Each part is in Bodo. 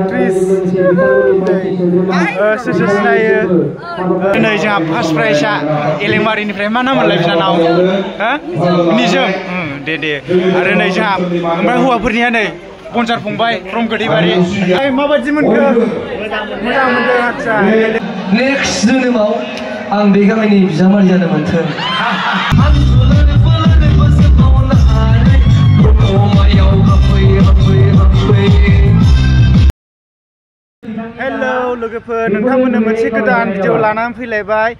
एक्ट्रिस सोर सिनायो नै जोंहा फार्स्ट प्राइजआ एलेंबारिनिफ्राय मा नाम मोनलाय बिनानाव निजोम दे आरो नै जोंहा ओमफ्राय हौवाफोरनिया नै बनजार फंबाय फ्रम गोदैबारि माबायदि मोनखो मोजां मोनदों आच्छा नेक्स्ट जोनोमाव आं बे गामिनि बिजामादै जानो मोन्थों हेलौ लोगोफोर नोंथांमोननो मोनसे गोदान भिडिअ लानानै फैलायबाय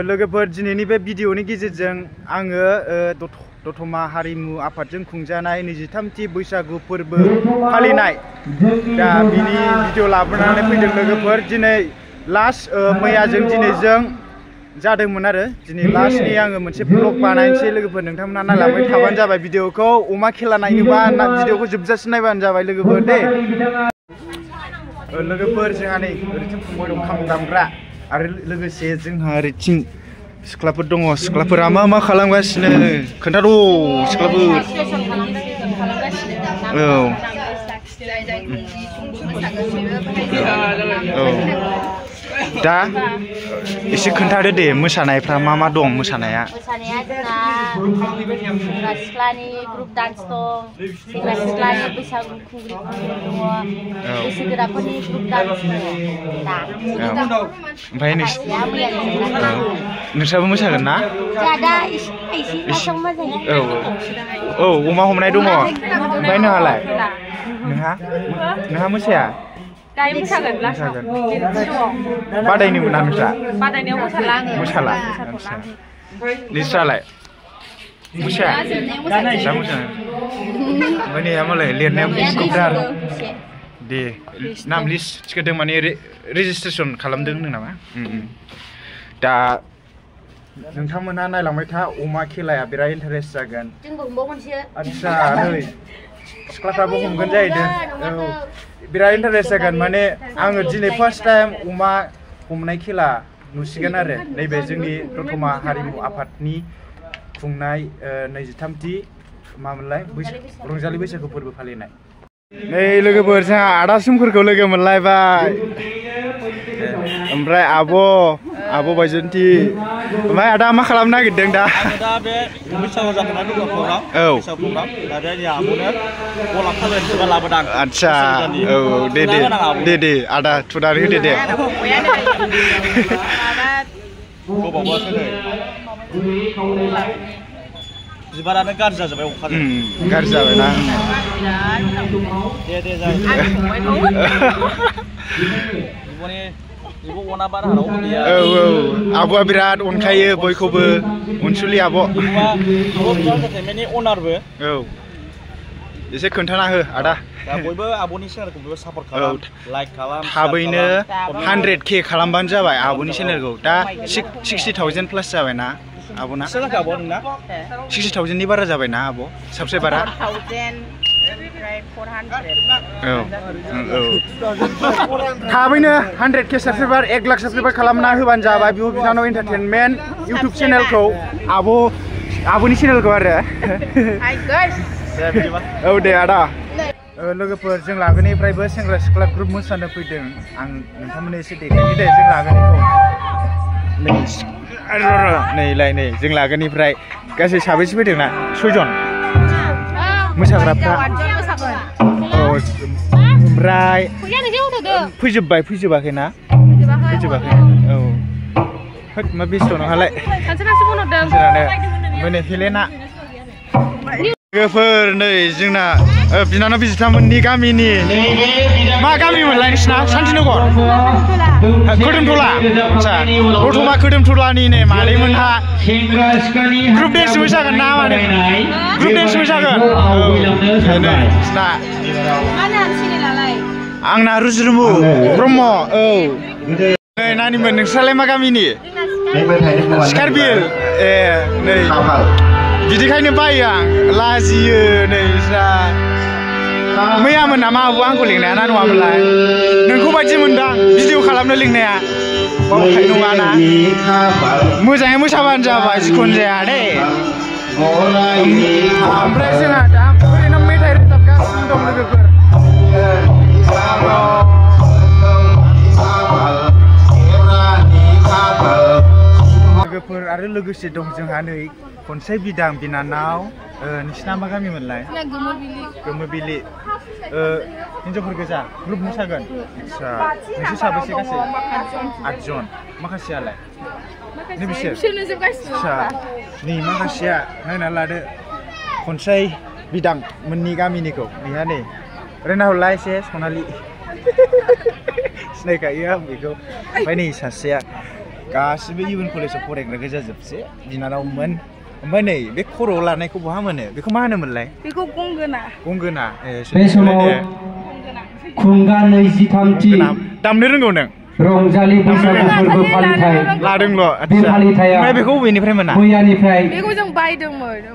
लोगोफोर दिनैनि बे भिडिअनि गेजेरजों आङो दतमा हारिमु आफादजों खुंजानाय 23थि बैसागु फोरबो फालिनाय दा बिनि भिडिअ लाबोनानै फैदों लोगोफोर दिनै लास्ट मैयाजों दिनैजों जादोंमोन आरो दिनै लास्टनि आङो मोनसे ब्लग बानायनोसै लोगोफोर नोंथांमोना नायलांबाय थाबानो जाबाय भिडिअखौ अमा खेला नायनोबा भिडिअखौ जोबजासिम नायबानो जाबाय लोगोफोर दे लोगोफोर जोंहा नै ओरैथिं फंबाय दं खाम दामग्रा आरो लोगोसे जोंहा ओरैथिं सिख्लाफोर दङ सिख्लाफोरा मा खालामगासिनो खोन्थाद' सिख्लाफोर दा एसे खोन्थादो दे मोसानायफ्रा मा दं मोसानाया जोंना सेंग्रा सिख्लानि ग्रुप डान्स दं सेंग्रा सिख्लानि बैसागु खुंग्रि दङ बैसोगोराफोरनि ग्रुप डान्स दङ ओमफ्राय नोंस्राबो मोसागोन ना औ अमा हमनाय दङ ओमफ्राय नोंहालाय नोंहा मोसाया बादायनो मोना नोंस्रा मोसाला नोंस्रालाय मोसाया ओमफ्राय नै मालाय लिरनायाव कम्पिउटार दे नाम लिस्ट थिखोदों माने रेजिस्ट्रेसन खालामदों होनदों नामा दा नोंथांमोनहा नायलांबाय था अमा खेलाया बिराद इन्टारेस्ट जागोन आच्छा नै सिख्लाफ्राबो हमगोन जाहैदों बिराद इन्टारेस्ट जागोन माने आङो दिनै फार्स्ट टाइम अमा हमनाय खेला नुसिगोन आरो नैबे जोंनि दतमा हारिमु आफादनि खुंनाय 23थि मामोनलाय रंजालि बैसागु फोरबो फालिनाय नै लोगोफोर जोंहा आदा सोमखोरखौ लोगो मोनलायबाय ओमफ्राय आब' बायजन्ती ओमफ्राय आदा मा खालामनो नागिरदों दा दा बे बैसागु जाखांनानै दङ प्रग्राम बैसागु प्रग्राम दा जोंनि आब'नो गलाब खालामनो सोरबा लाबोदां आच्छा औ दे आदा थुनानै होदो दे गोबावबासो नै बिबारानो गाज्रि जाजोब्बाय अखाजों गाज्रि जाबायना दे आब'आ बिराद अनखायो बयखौबो अनसुलि आब' अनारबो औ एसे खोन्थाना हो आदा बयबो आब'नि चेनेलखौ सापर्ट खालाम लाइक खालाम थाबैनो 100K खालामबानो जाबाय आब'नि चेनेलखौ दा 60,000 प्लास जाबायना आब'ना 60,000नि बारा जाबायना आब' साबस्क्राइबारा थाबैनो 100K साबस्क्राइबार 1 लाख साबस्क्राइबार खालामना होबानो जाबाय बिब' बिनानाव एन्टारटेनमेन्ट इउटुब चेनेलखौ आब'नि चेनेलखौ आरो औ दे आदा लोगोफोर जों लागोनिफ्रायबो सेंग्रा सिख्ला ग्रुप मोसानो फैदों आं नोंथांमोननो एसे देखायनि दे जों लागोनिखौ नै जों लागोनिफ्राय गासै साबैसे फैदोंना 6 जन मोसाग्राफ्रा ओमफ्राय फैजोबाखै ना फैजोबाखै औ मा बेस्थ' नोंहालाय मोनो हेलेना लोगोफोर नै जोंना बिनानाव बिजितामोननि गामिनि मा गामिमोनलाय नोंसिना शान्तिनगर खोदोमथला आच्छा दतमा खोदोमथलानि नै मादैमोनहा ग्रुप डेन्स मोसागोन ना माने ग्रुप डेन्स मोसागोन आंना रुजुरुमु ब्रह्म औ नै नानिमोन नोंस्रालाय मा गामिनि सिकारबिल ए नै बिदिखायनो बायो आं लाजियो नै मैयामोन नामा आबौ आंखौ लिंनाया ना नङामोनलाय नोंखौ बायदि मोनदां भिडिअ खालामनो लिंनाया बावखाय नङाना मोजाङै मोसाबानो जाबाय जिखुनु जाया दे ओमफ्राय जोंहा दा ओरैनो मेथाइ रोजाबगासिनो दं लोगोफोर आरो लोगोसे दं जोंहा नै खनसाय बिदां बिनानाव नोंसिना मा गामिमोनलाय गोमोबिलि हिनजावफोर गोजा ग्रुप मोसागोन आदसा नोंसोर साबेसे गासै 8 जन माखासेयालाय नै बिसोर आदसा नै माखासेया नायना लादो खनसाय बिदां मोननि गामिनिखौ नैहा नै रायना हरला एसे सनालि सिनायखायो आं बेखौ ओमफ्राय नै सासेया गासिबो इउएन कलेजाव फरायग्रा गोजा जोबसे बिनानावमोन ओमफ्राय नै बे खर'आव लानायखौ बहा मोनो बेखौ मा होनोमोनलाय बेखौ गंगोना गंगोना बे समाव खुंगा 23थि दामनो रोंगौ नों रंजालि बैसागु फोरबो फालिथाय लादोंल' बे फालिथाया ओमफ्राय बेखौ बबेनिफ्राय मोना मैयानिफ्राय बेखौ जों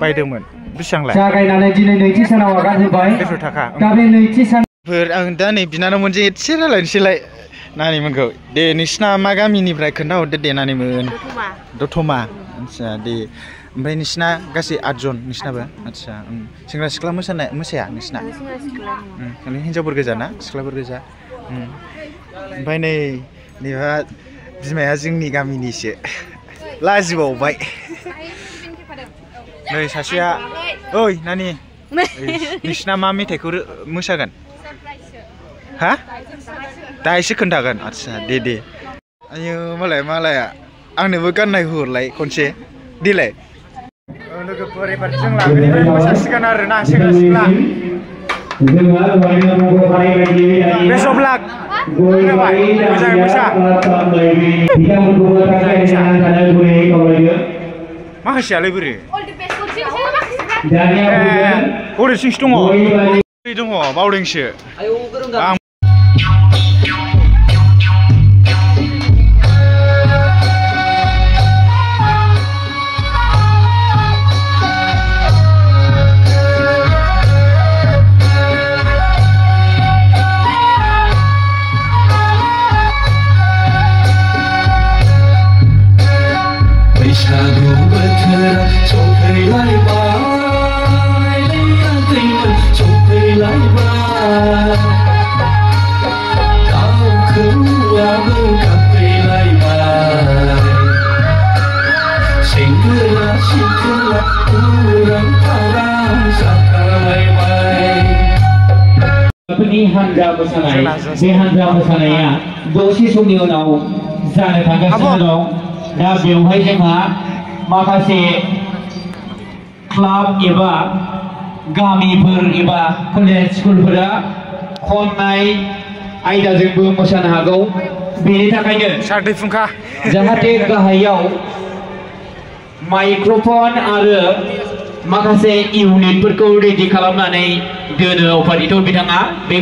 बायदोंमोन बेसेबांलाय जागायनानै दिनै नैथि सानाव आगान होबाय 100 थाखा दा बे नैथि सान आं दा नै बिनानावमोनजों एसे रायलायनोसैलाय नानिमोनखौ दे नोंसिना मा गामिनिफ्राय खोन्थाहरदो दे नानिमोन दतमा आदसा दे ओमफ्राय नोंसिना गासै 8 जन नोंसिनाबो आदसा सेंग्रा सिख्ला मोसाया नोंसिना हिनजावफोर गोजा ना सिख्लाफोर गोजा ओमफ्राय नै नैबा बिमाया जोंनि गामिनिसो लाजिबावबाय नै सासेया ओइ नानि नोंसिना मा मेथाइखौ मोसागोन हा दा एसे खोन्थागोन आदसा दे आयो मालाया आंनोबो गाननाय हरलाय खनसे देलाय लोगोफोर एबार जों लागोनिफ्राय मोसासिगोन आरोना सेंग्रा सिख्ला बेस्ट अफ लाक मोजाङै मोसा माखासेयालाय बोरै हरैसिंसो दङ बावदोंसो आं हानजा मोसानाय बे हानजा मोसानाया दसे समनि उनाव जानो थांगासिनो दं दा बेवहाय जोंहा माखासे क्लाब एबा गामिफोर एबा कलेज स्कुलफोरा खननाय आयदाजोंबो मोसानो हागौ बेनि थाखायनो जाहाथे गाहायाव माइक्रोफन आरो माखासे इउनिटफोरखौ रेडि खालामनानै दोनो अपारेटर बिथाङा बे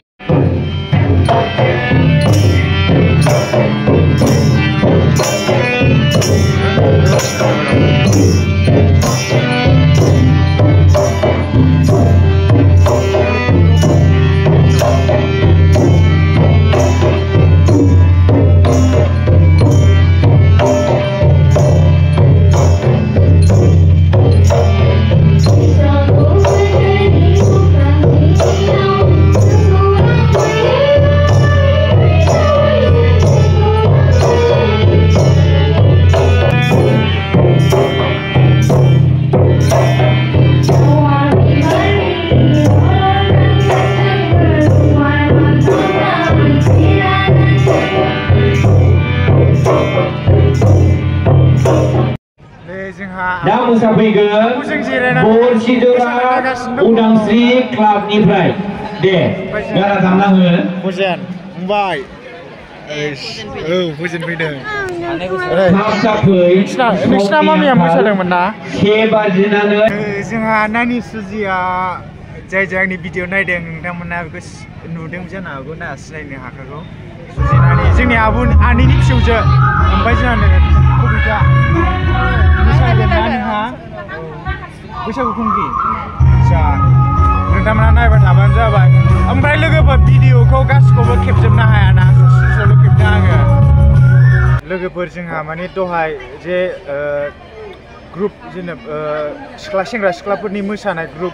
दा मोसाफैगोन बरसिजरा उदांस्रि क्लाबनिफ्राय दे बारा दामना हो भुजेन फंबाय भुजेन फैदों नोंसिना मामिया मोसादोंमोन ना 7 बाजिनानै जोंहा नानि सुजिया जाय आंनि भिडिअ नायदों नोंथांमोना बेखौ नुदों जानो हागौ ना सिनायनो हाखागौ सुजिनानि जोंनि आनैनि फिसौजो ओमफ्राय जोंहा कबिता बैसागु खुंग्रि आदसा नोंथांमोना नायबाय थाबानो जाबाय ओमफ्राय लोगोफोर भिडिअखौ गासिखौबो खेबजोबनो हायाना ससेल' खेबनो आङो लोगोफोर जोंहा माने दहाय जे ग्रुप जेनेबा सेंग्रा सिख्लाफोरनि मोसानाय ग्रुप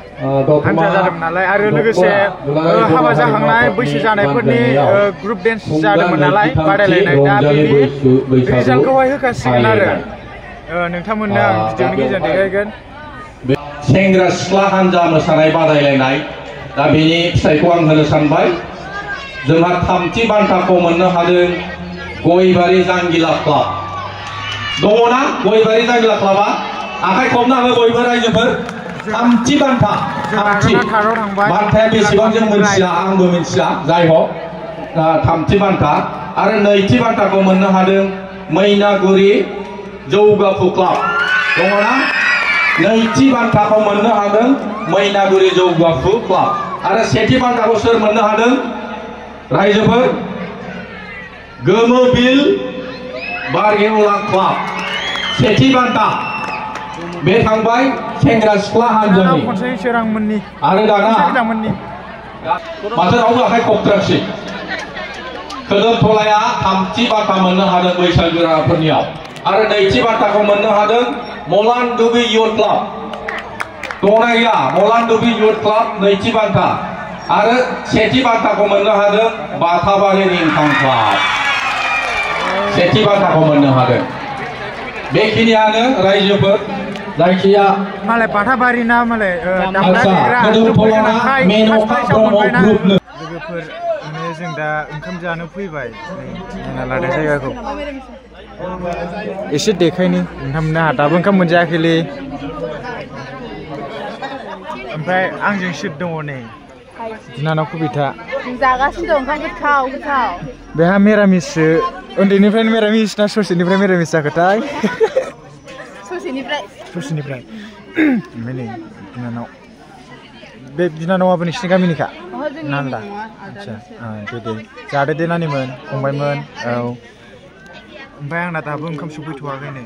हानजा जादोंमोन नालाय आरो लोगोसे हाबा जाखांनाय बैसो जानायफोरनि ग्रुप डेन्स जादोंमोन नालाय बादायलायनाय दा बेनि रिजाल्टखौहाय होखासिगोन आरो नोंथांमोननो आं भिडिअनि गेजेरजों देखायगोन सेंग्रा सिख्ला हानजा मोसानाय बादायलायनाय दा बेनि फिथाइखौ आं होनो सानबाय जोंहा थामथि बान्थाखौ मोननो हादों गयबारि जांगिला क्लाब दङना गयबारि जांगिला क्लाबा आखाइ खबना हो बयबो रायजोफोर थामथि बान्था थामथि बान्थाया बेसेबां जों मिथिया आंबो मिथिया जाय हक थामथि बान्था आरो नैथि बान्थाखौ मोननो हादों मैनागुरि जौगाफु क्लाब दङना नैथि बान्थाखौ मोननो हादों मैनागुरि जौगाफु क्लाब आरो सेथि बान्थाखौ सोर मोननो हादों रायजोफोर गोमो बिल बारगेवला क्लाब सेथि बान्था बे थांबाय सेंग्रा सिख्ला हानजानि आरो दाना माथो रावबो आखाइ खबथ्रासै खोलोम थलाया थामथि बान्था मोननो हादों बैसागोराफोरनियाव आरो नैथि बान्थाखौ मोननो हादों मलान दुबि युथ क्लाब दंना गैया मलान दुबि युथ क्लाब नैथि बान्था आरो सेथि बान्थाखौ मोननो हादों बाथाबारि रिंखां क्लाब सेथि बान्थाखौ मोननो हादों बेखिनियानो रायजोफोर जायखिया मालाय बाथाबारि ना मालाय लोगोफोर जों दा ओंखाम जानो फैबाय नायना लादों जायगाखौ एसे देखायनि नोंथांमोनहा दाबो ओंखाम मोनजायाखैलै ओमफ्राय आंजों सोर दङ नै बिनानाव कबिता जागासिनो दं ओंखाम गोथाव गोथाव बेहा मिरामिससो उन्दैनिफ्रायनो मिरामिस ना ससेनिफ्राय मिरामिस जाखोथाय ससेनिफ्राय ओमफ्राय नै बिनानाव बे बिनानावाबो नोंसिनि गामिनिखा नालदा आच्छा दे जादो दे नानिमोन फंबायमोन औ ओमफ्राय आंना दाबो ओंखाम सफैथ'वाखै नै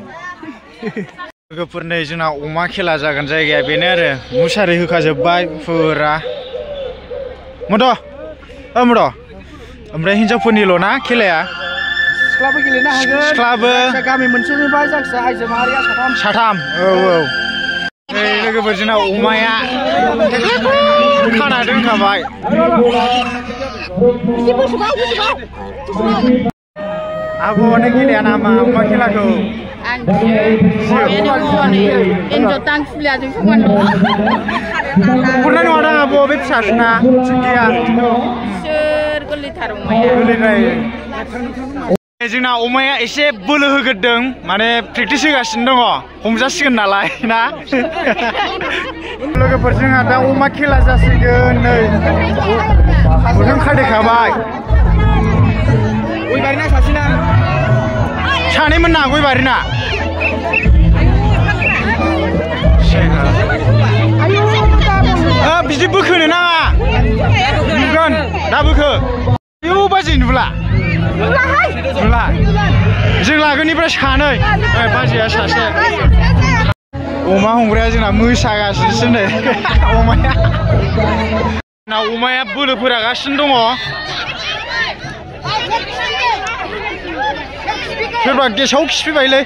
लोगोफोर नै जोंना अमा खेला जागोन जायगाया बेनो आरो मुसारि होखाजोब्बाय फुरा मद' मद' ओमफ्राय हिनजावफोरनिल' ना खेलाया सिख्लाबो गेलेनो हागोन सिख्लाबो गामि मोनसेनिफ्राय जायखिजाया आइजो माहारिया साथाम औ लोगोफोर जोंना अमाया खाना दोनखाबाय आब'आनो गेलेया नामा अमा खेलाखौ गुरनाय नङा दां आब' बे फिसासोना गैया गोरलैद्राय जोंना अमाया एसे बोलो होगोरदों माने प्रेक्टिस होगासिनो दङ हमजासिगोन नालाय ना लोगोफोर जोंहा दा अमा खेला जासिगोन नै गुदुं खादेखाबाय गयबारिना सासेना सानैमोन ना गयबारिना बिदि बोखोनो नाङा नुगोन दा बोखो आयौ बाजै नुला जों लागोनिफ्राय सानै बाजैया सासे अमा हमग्राया जोंना मोसागासिनोसो नै अमाया बोलो फोरागासिनो दङ सोरबा गेसाव खिफैबायलै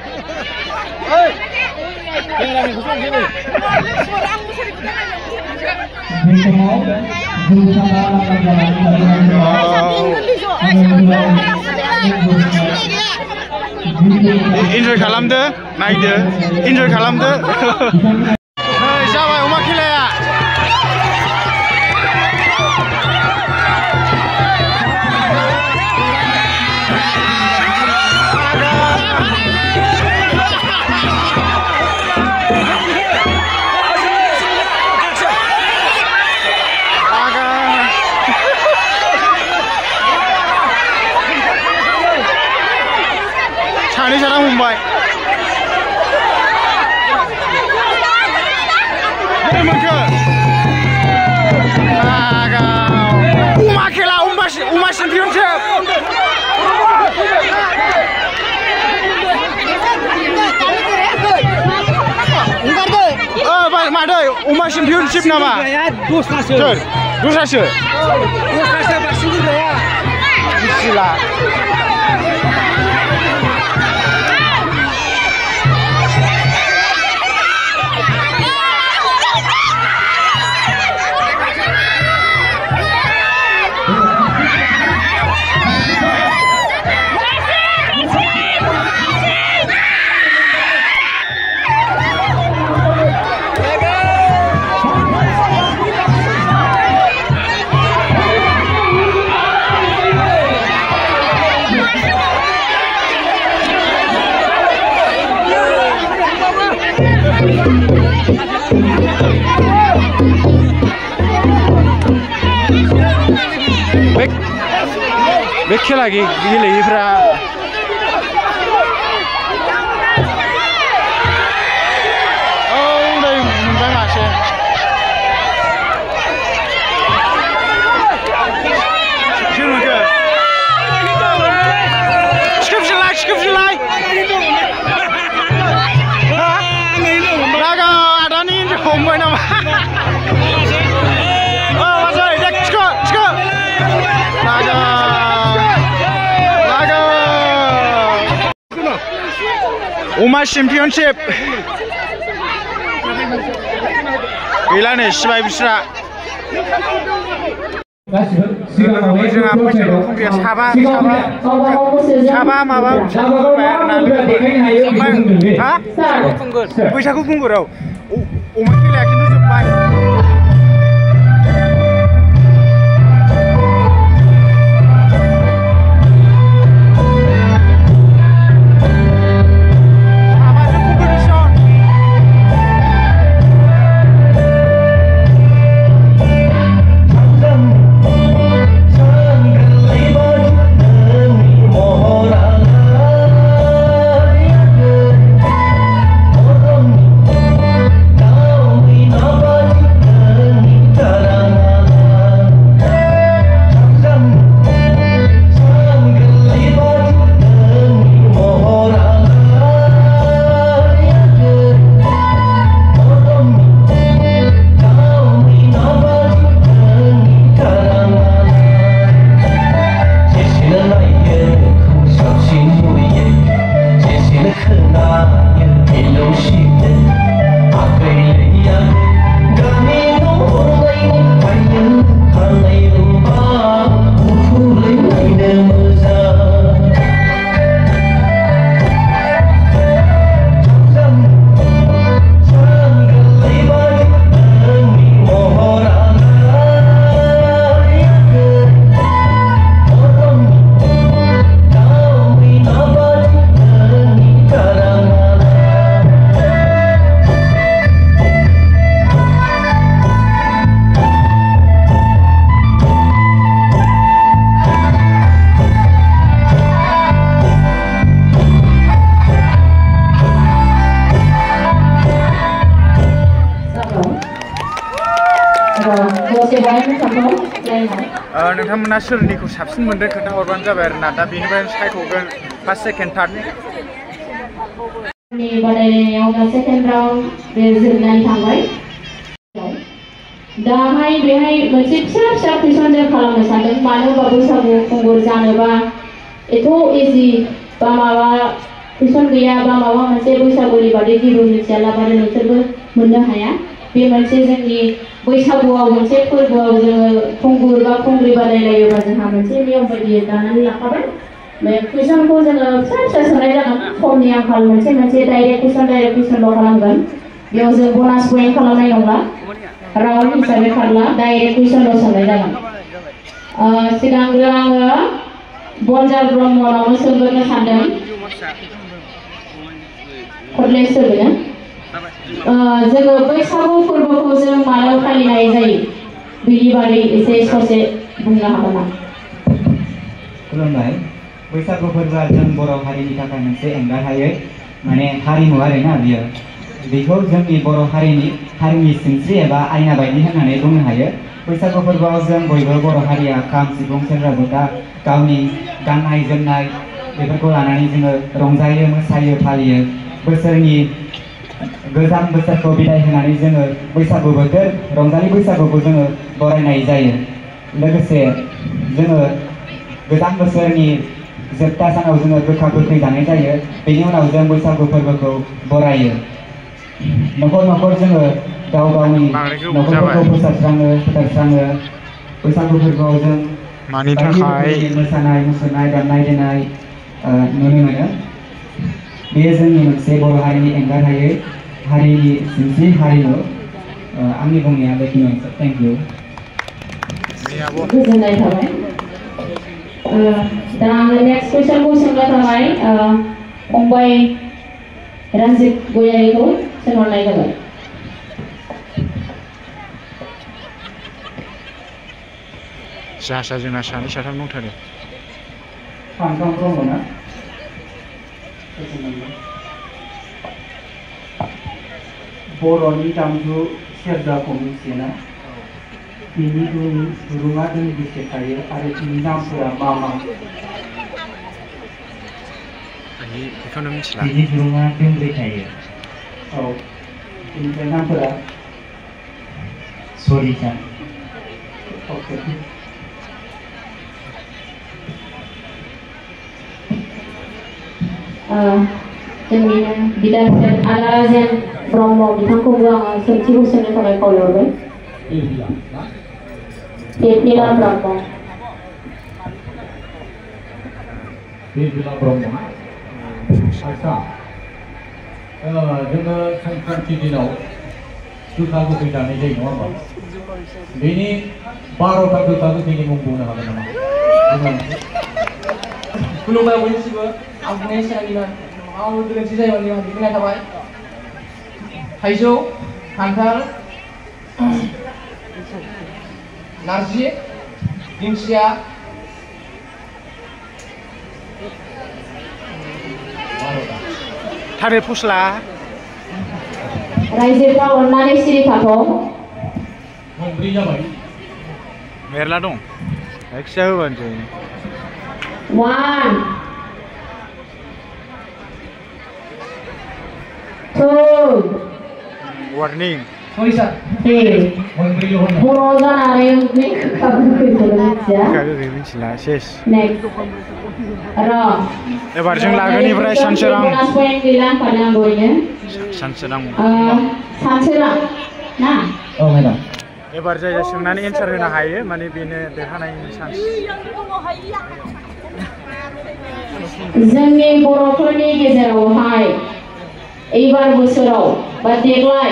इन्जय खालामदो नायदो इन्जय खालामदो जाबाय अमा खेलाया सानै साथाम हमबाय अमा खेला अमा चेम्पियनशिप मादै अमा चेम्पियनशिप नामा दस्रासो मिथिला खेला गेलेयैफ्रा औ नै मोनबाय मासे सिखोबजोलाय रागा आदानि हमबाय नामा बाजै दे थिखो रागा अमा चेम्पियनशिप गैला नै सिबाय बिस्रा जोंहा बैसागु खुंग्रिया साबा माबा बैसागु खुंगुराव अमा खेलाया खिन्थु जोब्बाय नोंथांमोना सोरनिखौ साबसिन मोनदों खोन्थाहरबानो जाबाय आरोना दा बेनिफ्रायनो सायख'गोन फार्स्ट सेकेन्ड थार्डनि बादायलायनायाव दा सेकेन्ड राउन्ड बे जोबनानै थांबाय दाहाय बेहाय मोनसे फिसा कुइसन जों खालामनो सानदों मानो होनबा बैसागु खुंगुर जानोबा एथ' इजि बा माबा कुइसन गैया बा माबा मोनसे बैसागुनि बादै जेबो मिथियालाबानो नोंसोरबो मोननो हाया बे मोनसे जोंनि बैसागुआव मोनसे फोरबोआव जोङो खुंगुर बा खुंग्रि बादायलायोबा जोंहा मोनसे नियम बायदियै दानानै लाखाबाय बे कुइसनखौ जोङो फिसा सोंनाय जागोन समनि आंखाल मोनसे डाइरेक्ट कुइसनल' खालामगोन बेयाव जों बनास पइन्ट खालामनाय नंला राउन्ड हिसाबै खारला डाइरेक्ट कुइसनल' सोंनाय जागोन सिगांग्रो आङो बनजार ब्रह्मनावनो सोंग्रोनो सानदों खरलेस सोंगोन जोङो बैसागु फोरबोखौ जों मानो फालिनाय जायो बिनि बारै एसे ससे बुंनो हागोन नामा खुलुमबाय बैसागु फोरबोआ जों बर' हारिनि थाखाय मोनसे एंगारहायै माने हारिमु आरोना बियो बेखौ जोंनि बर' हारिनि सिनस्रि एबा आयना बायदि होननानै बुंनो हायो बैसागु फोरबोआव जों बयबो बर' हारिया खाम सिफुं सेरजा जथा गावनि गाननाय जोमनाय बेफोरखौ लानानै जोङो रंजायो मोसायो फालियो बोसोरनि गोजाम बोसोरखौ बिदाय होनानै जोङो बैसागु बोथोर रंजालि बैसागुखौ जोङो बरायनाय जायो लोगोसे जोङो गोजाम बोसोरनि जोबथा सानाव जोङो गोखा गोखै जानाय जायो बेनि उनाव जों बैसागु फोरबोखौ बरायो न'खर जोङो गाव गावनि न'खरफोरखौ फोसाबस्राङो बैसागु फोरबोआव जों मानि थाखाय मोसानाय मुसुरनाय दामनाय देनाय नुनो मोनो बेयो जोंनि मोनसे बर' हारिनि एंगारहायै हारिनि सिनस्रि हारिमु आंनि बुंनाया बेखिनियानोसै थेंक इउ गोजोननाय थाबाय दा आङो नेक्स्ट कुइसनखौ सोंनो थाबाय फंबाय रन्जित गयारिखौ सोंहरनाय जाबाय जोंना सानै साथाम दंथारो फांथाम ब्रह्मना बर'नि दामजु सेरजाखौ मिथियोना बिनि दुरुङा दोंबेसे थायो आरो बिनि नामफोरा मा मा बेखौनो मिथिला बिनि दुरुङा दोंब्रै थायो औ बिनिफ्राय नामफोरा सरिता अके जोंनिनो बिदाफोर आलाराजेन ब्रह्म बिथांखौबो आङो सोंथिखौ सोंनो थाखाय खावलायहरबाय देबनिला ब्रह्म ब्रह्म आच्छा जोङो संक्रान्ति दिनाव गोखा गोखै जानाय जायो नङा होमबा बेनि 12टा गोखा गोखैनि मुं बुंनो हागोन नामा खुलुमबाय बयनिसिमबो आं बुंनाय सिगांनो माबा गोरोन्थि जायोमोन जोंहा बिदिनो थाबाय थाइजौ खान्थाल नारजि दिंखिया थालिर फस्ला रायजोफ्रा अननानै सिरि थाथ' मोनब्रै जाबाय मेरला दं जायखिजाया होबानो जायो 1 2 वार्निं सरि सार 3 मोनब्रैल' होनो बर' जानानै बे गोखा गोखैखौल' मिथिया गोखा गोखै मिथिला सेस नेक्स्ट र' एबार जों लागोनिफ्राय सानसोरां पइन्ट गैला होनखादों आं दहायनो सानसोरां सानसोरां ना औ मेडाम एबार जायगा सोंनानै एन्सार होनो हायो माने बेनो देरहानायनि चान्स जोंनि बर'फोरनि गेजेरावहाय एबार बोसोराव बा देग्लाय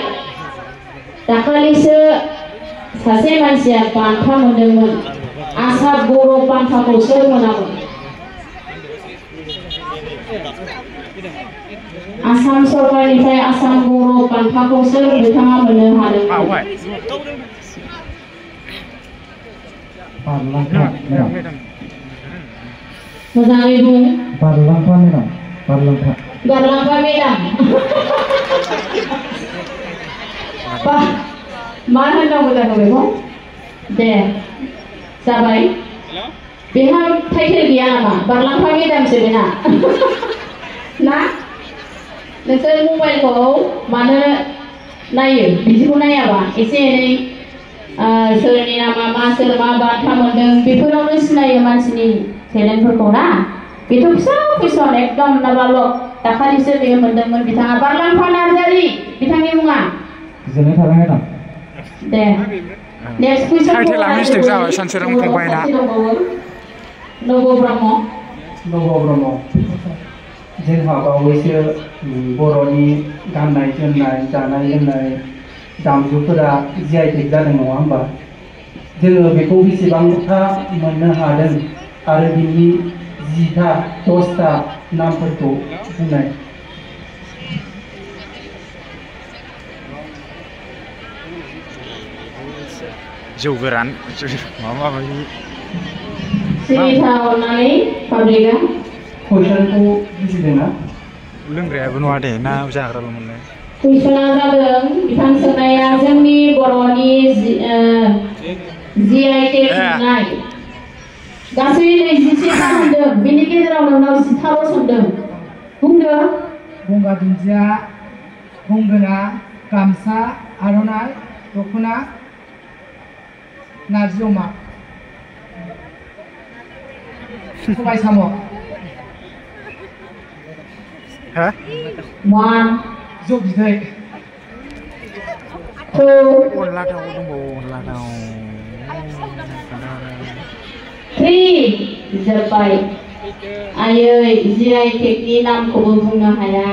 दाखालिसो सासे मानसिया बान्था मोनदोंमोन आसाम गौरव बान्थाखौ सोर मोनामोन आसाम सरकारनिफ्राय आसाम गौरव बान्थाखौ सोर बिथाङा मोननो हादोंमोन मोजाङै बुं बारलांफा मेडाम बारलांफा मेडाम मा होननांगौ जाखो बेखौ दे जाबाय बेहा टाइटेल गैया नामा बारलांफा मेडामसो बेना ना नोंसोर मबाइलखौ मानो नायो बिदिखौ नायाबा एसे एनै सोरनि नामा मा सोर मा बान्था मोनदों बेफोरावनो सिनायो मानसिनि टेलेन्टफोरखौ ना बेथ' फिसा कुइसन एकदम नाबाल' दाखालिसो बेयो मोनदोंमोन बिथाङा बारलांफा नार्जारि बिथांनि मुङा गोजोननाय थाबाय मेडाम दे नेक्स्ट कुइसन टाइटेला मिस्टेक जाबाय सानसोरां फंबायना नब ब्रह्म जोंहा बावैसो बर'नि गाननाय जोमनाय जानाय लोंनाय दामजुफोरा GI टेग जादों नङा होमबा जोङो बेखौ बेसेबांथा मोननो हादों आरो बिनि 10टा नामफोरखौ बुंनाय जौ गोरान माबा माबि सिरिथा अननानै पाब्लिकआ कुइसनखौ बुजिदोंना लोंग्रायाबो नङा दे ना जाग्राल' मोनलाय कुइसना जादों बिथां सोंनाया जोंनि बर'नि GI टेग मोननाय गासै 27टा होनदों बेनि गेजेराव नोंनाव 10टाल' सोंदों बुंदो गंगार दुन्दिया गंगोना गामसा आर'नाइ दख'ना नारजि अमा सबाय साम' हा 1 जौ बिदै 2 अनला दाउ दंबावो अनला दाउ 3 जोब्बाय आयै GI टेगनि नामखौबो बुंनो हाया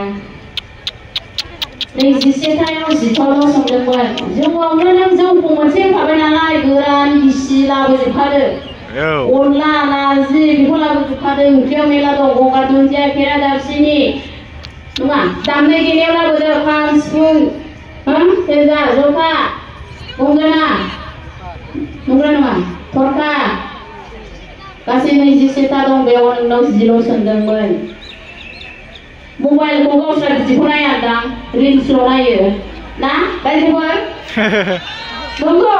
27टायाव 10टाल' सोंदोंमोन जौआवनो नों जौखौ मोनसे होखाबाय नालाय गोरान गिसि लाबोजोबखादो अनला नारजि बेखौ लाबोजोबखादो ओंख्रियाव मेला दं गंगार दुन्दिया खेरादाफिनि नङा दामनाय देनायाव लाबोदो खाम सिफुं सेरजा जथा गंगोना नंगौना नङा थरखा गासै 27टा दं बेयाव नोंनाव 10 सोंदोंमोन मबाइलखौ गावस्रा बिदिखौ नायादां रिल्सल' नायो ना रायजोफोर नंगौ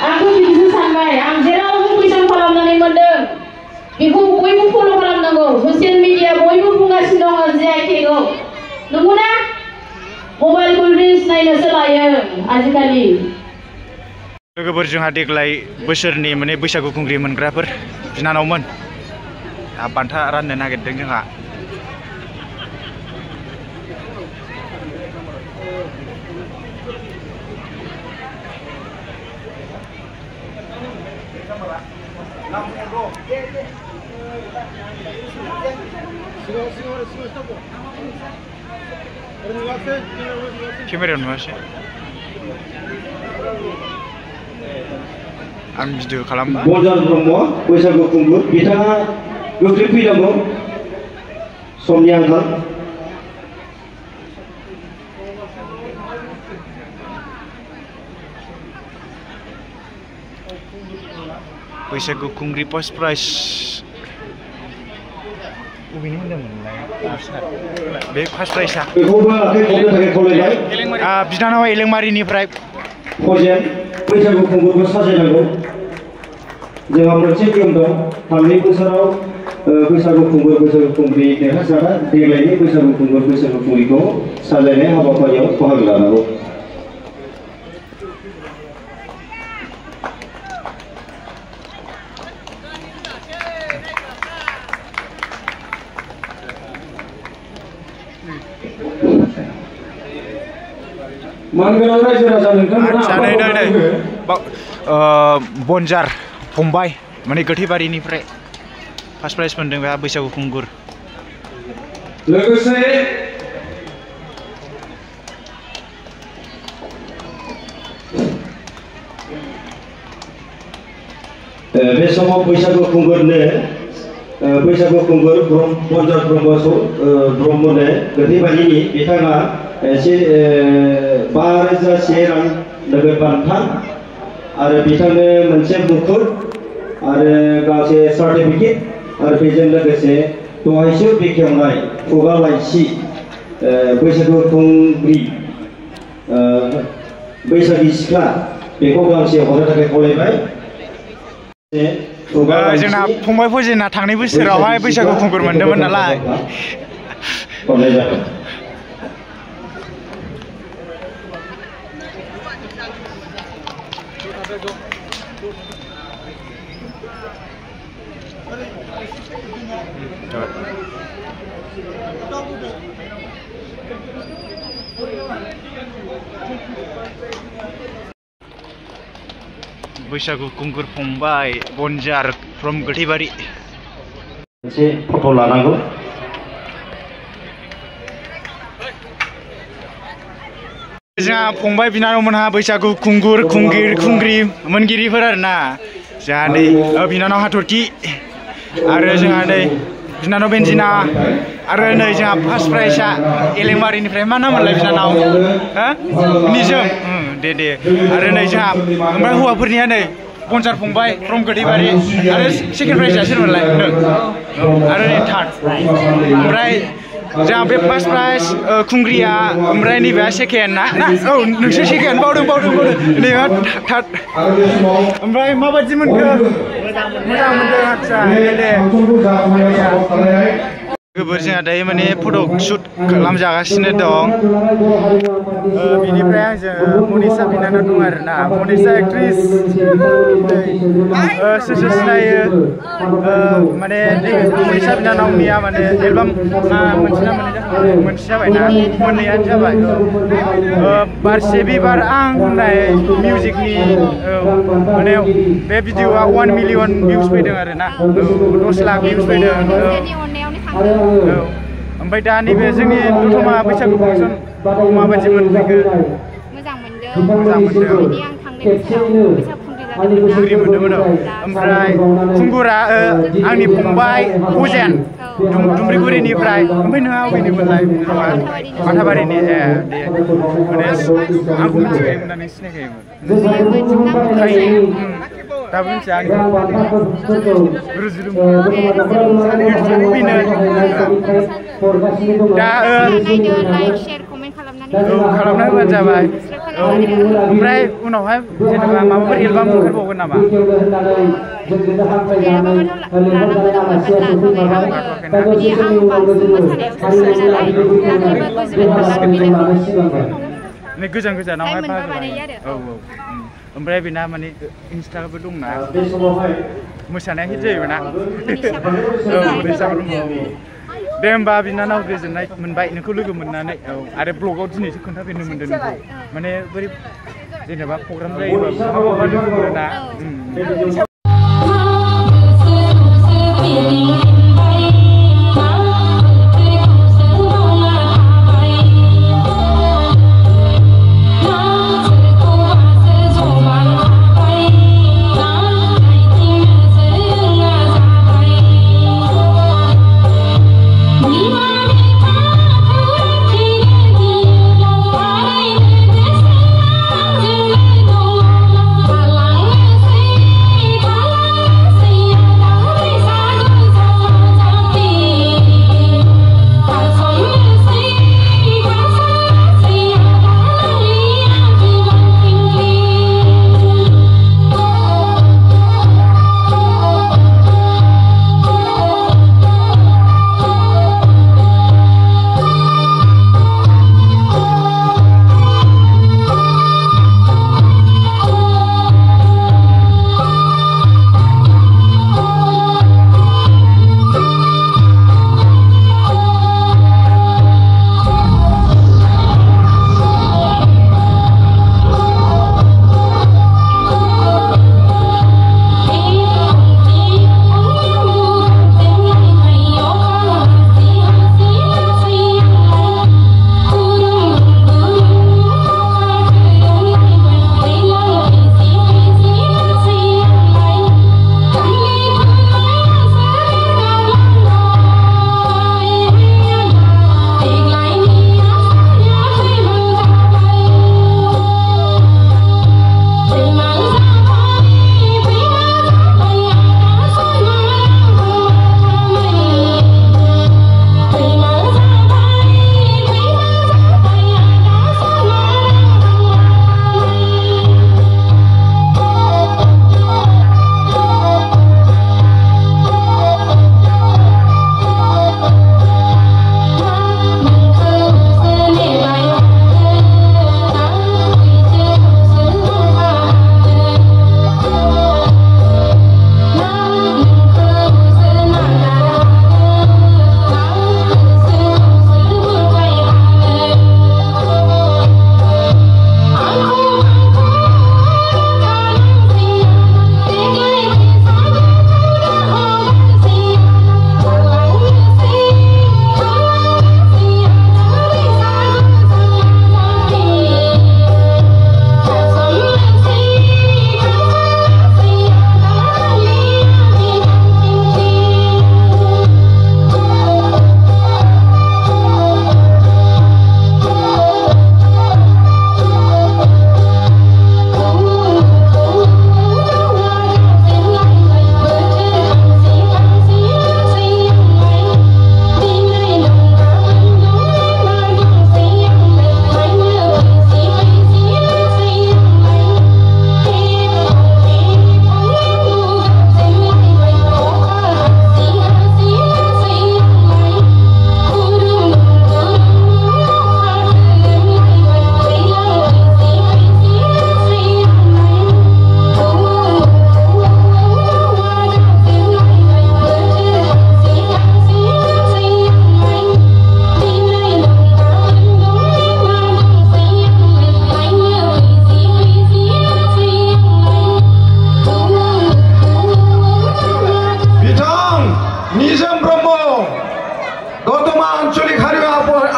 आंबो बिदिसो सानबाय आं जेरावबो फैसा खालामनानै मोनदों बेखौ बयबो फल' खालामनांगौ ससियेल मिडिया बयबो बुंगासिनो दङ GITखौ नंगौना मबाइलखौ रिल्स नायनोसो लायो आजिखालि लोगोफोर जोंहा देग्लाय बोसोरनि माने बैसागु खुंग्रि मोनग्राफोर बिनानावमोन बान्था राननो नागिरदों जोंहा केमेरायाव नुवासै आं भिडिअ खालामबा बजार ब्रह्म बैसागु खुंगुर बिथाङा गोख्रै फैनांगौ समनि आंखाल बैसागु खुंग्रि फार्स्ट प्राइज बबेनि होनदोंमोनलाय बे फार्स्ट प्राइजआ बिनानावा एलेंमारिनिफ्राय फजेन बैसागु खुंगुरखौ साजायनांगौ जोंहा मोनसे नियम दं थांनाय बोसोराव बैसागु खुंग्रि देरहासारा देग्लायनि बैसागु खुंग्रिखौ साजायनाय हाबाफारियाव बाहागो लानांगौ मानगोनां रायजो राजा नोंथांमोना बनजार फंबाय माने गोथैबारिनिफ्राय फार्स्ट प्राइज मोनदों बे बैसागु खुंगुर लोगोसे बे समाव बैसागु खुंगुरनो बनजार ब्रह्मनो गोथैबारिनि बिथाङा 5,001 रां नोगोद बान्था आरो बिथांनो मोनसे मुकुट आरो गांसे सार्टिफिकेट आरो बेजों लोगोसे दहायसो बेखेवनाय खुगा लाइसि बैसागु खुंग्रि बैसागि सिख्ला बेखौ गांसे हरनो थाखाय खावलायबाय जोंना फंबाय फजेना थांनाय बोसोरावहाय बैसागु खुंगुर मोनदोंमोन नालाय बैसागु खुंगुर फंबाय बनजार फ्रम गोथैबारि मोनसे फट' लानांगौ जोंहा फंबाय बिनानावमोनहा बैसागु खुंग्रि मोनगिरिफोर आरोना जोंहा नै बिनानाव हाथरखि आरो जोंहा नै बिनानाव बेन्जिना आरो नै जोंहा फार्स्ट प्राइजआ एलेंमारिनिफ्राय मा नाममोनलाय बिनानाव निजोम दे आरो नै जोंहा ओमफ्राय हौवाफोरनिया नै बनजार फंबाय फ्रम गोथैबारि आरो सेकेन्ड प्राइजआ सोरमोनलाय आरो नै थार्ड ओमफ्राय जोंहा बे फार्स्ट प्राइज खुंग्रिया ओमफ्राय नैबे सेकेन्ड ना औ नोंसोर सेकेन्ड बावदों नैबे थार्ड ओमफ्राय माबायदि मोनखो मोजां मोनदों आदसा दे गोबोर जोंहा दायो माने फट' शुट खालामजागासिनो दं बिनिफ्राय आंजों मनिसा बिनानाव दं आरोना मनिसा एक्ट्रिस सोर सिनायो माने मनिसा बिनानावनिया माने एलबाम मोनसे जाबायना मोननैयानो जाबाय बारसे बिबार आं होननाय मिउजिकनि माने बे भिडिअआ 1 मिलियन भिउस फैदों आरोना 10 लाख भिउस फैदों ओमफ्राय दा नैबे जोंनि दतमा बैसागु फांसन माबायदि मोनफैखो मोजां मोनदों आं थांनाय बोसोराव बैसागु खुंग्रि मोनदोंमोन ओमफ्राय खुंगुरा आंनि फंबाय भजेन दुमब्रिगुरिनिफ्राय ओमफ्राय नोंहा अबेनिमोनलाय बाथाबारिनि दे माने आंखौ मिथिखायोमोन ना नों सिनायखायोमोन दाबो मिथिया आं रां बान्थाफोरखौ रुजुरु हरगासिनो दङ दा नायदो लाइक शेयार कमेन्ट खालामनानै खालामना होबानो जाबाय ओमफ्राय उनावहाय जेनेबा माबाफोर एलबाम ओंखारबावगोन नामा गोजान गोजानावहाय औ ओमफ्राय बेना माने इन्स्टाबो दंना मोसानाया हिट जायोमोन ना दे होमबा बिनानाव गोजोननाय मोनबाय नोंखौ लोगो मोननानै औ आरो ब्लगाव दिनैसो खोन्थाफेरनो मोनदों नोंखौ माने बोरै जेनेबा प्रग्राम जायोबा माबा लोगो मोनोना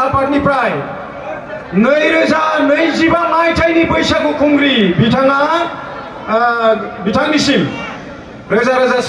आफादनिफ्राय 2025 मायथाइनि बैसागु खुंग्रि बिथांनिसिम रोजा रोजा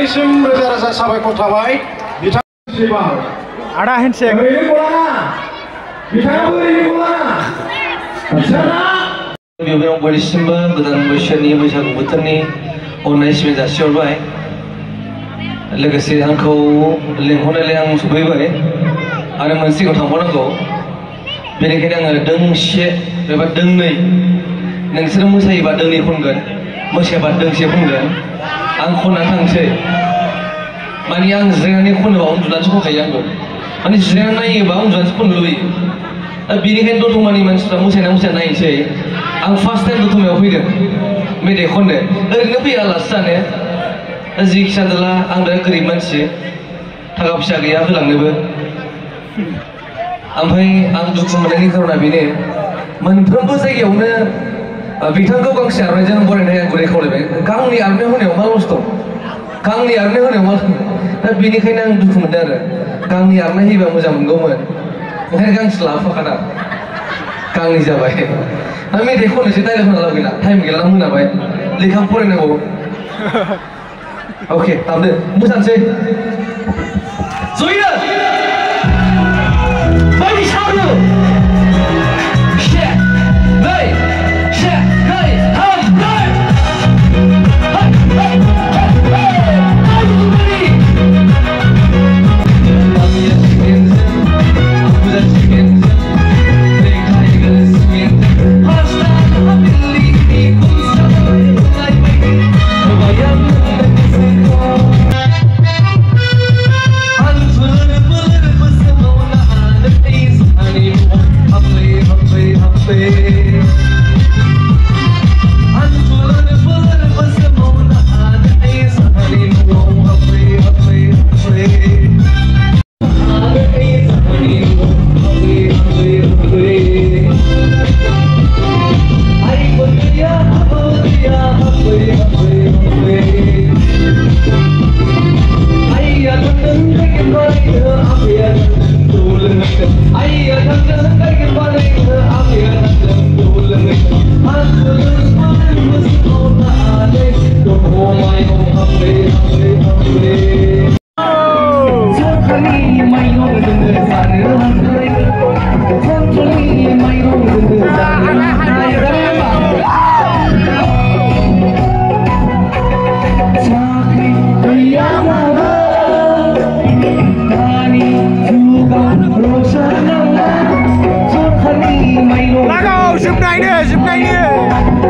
मोननैसिम रोजा रोजा साबायखर थाबाय बिथां आदा हेन्डसेक गिबियाव बयनिसिमबो गोदान बोसोरनि बैसागु बोथोरनि अननाय सिबिनाय जासिहरबाय लोगोसे आंखौ लेंहरनायलाय आं सफैबाय आरो मोनसेखौ थांबावनांगौ बेनिखायनो आङो दोंसे एबा दोंनै नोंसोरो मोसायोबा दोंनै खनगोन मोसायाबा दोंसे खनगोन आं खननानै थांसै माने आं जिरायनानै खनोबा उन्दुनानैसो खनखायो आंबो माने जिरायनानै नायोबा उन्दुनानैसो खननो लुबैयो दा बेनिखायनो दतमानि मानसिफ्रा मोसानाय नायनोसै आं फार्स्ट टाइम दतमायाव फैदों मेथाइ खननो ओरैनो फैया आलासि जानो जिखि जादोला आं बिराद गोरिब मानसि थाखा फैसा गैया होलांनोबो ओमफ्राय आं दुखु मोननायनि खारना बेनो मोनफ्रोमबो जायगायावनो बिथांखौ गांसे आर'नाइजों बरायनाय आं गुरै खावलायबाय गांनै आर'नाइ होनायाव मा लस दं गांनै आर'नाइ होनायाव मा दा बेनिखायनो आं दुखु मोनदों आरो गांनै आर'नाइ होयोबा मोजां मोनगौमोन ओंखायनो गांसे लाबोफाखादों गांनै जाबाय दा मेथाइ खननोसै डाइरेक्ट होना लाबोगैला टाइम गैला मोनाबाय लेखा फरायनांगौ अके दामदो मोसानोसै जयनो बैसागु से नै से नै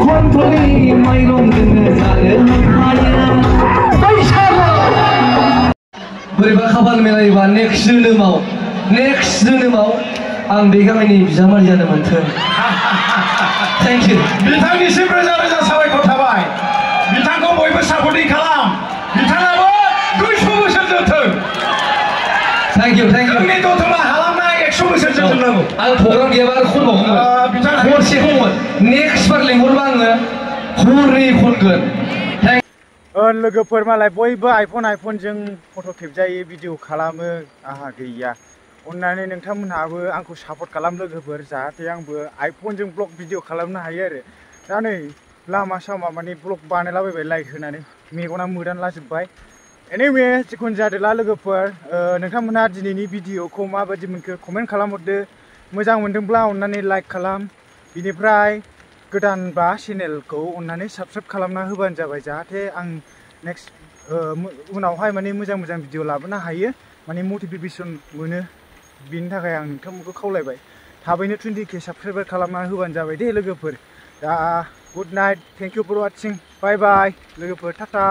थाम ब्रै बोरैबा खाफाल मिलायोबा नेक्स्ट जोनोमाव आं बे गामिनि बिजामादै जानो मोन्थों थेंक इउ बिथांनिसिम रोजा रोजा साबायखर थाबाय बिथांखौ बयबो सापर्टिं खालाम बिथाङाबो 200 बोसोर जोरथों थेंक इउ जोंनि दतमा हालामना 100 बोसोर जोरथोंनांगौ आं प्रग्राम गैयाबा आरो खनबावगौमोन हरसे खनगोन नेक्स्ट बार लेंहरबा आङो हरनै खनगोन लोगोफोर मालाय बयबो आइफनजों फट' खेबजायो भिडिअ खालामो आहा गैया अन्नानै नोंथांमोनहाबो आंखौ सापर्ट खालाम लोगोफोर जाहाथे आंबो आइफनजों ब्लग भिडिअ खालामनो हायो आरो दा नै लामा सामा माने ब्लग बानायलाबायबाय लाइट होनानै मेगना मोदानलाजोब्बाय एनिवे जिखुनु जादोला लोगोफोर नोंथांमोनहा दिनैनि भिडिअखौ माबायदि मोनखो कमेन्ट खालामहरदो मोजां मोनदोंब्ला अन्नानै लाइक खालाम बिनिफ्राय गोदानबा चेनेलखौ अन्नानै साबस्क्राइब खालामना होबानो जाबाय जाहाथे आं नेक्स्ट उनावहाय माने मोजां भिडिअ लाबोनो हायो माने मटिभेसन मोनो बिनि थाखाय आं नोंथांमोनखौ खावलायबाय थाबैनो 20K साबस्क्राइबार खालामना होबानो जाबाय दे लोगोफोर दा good night thank you for watching bye bye लोगोफोर टाटा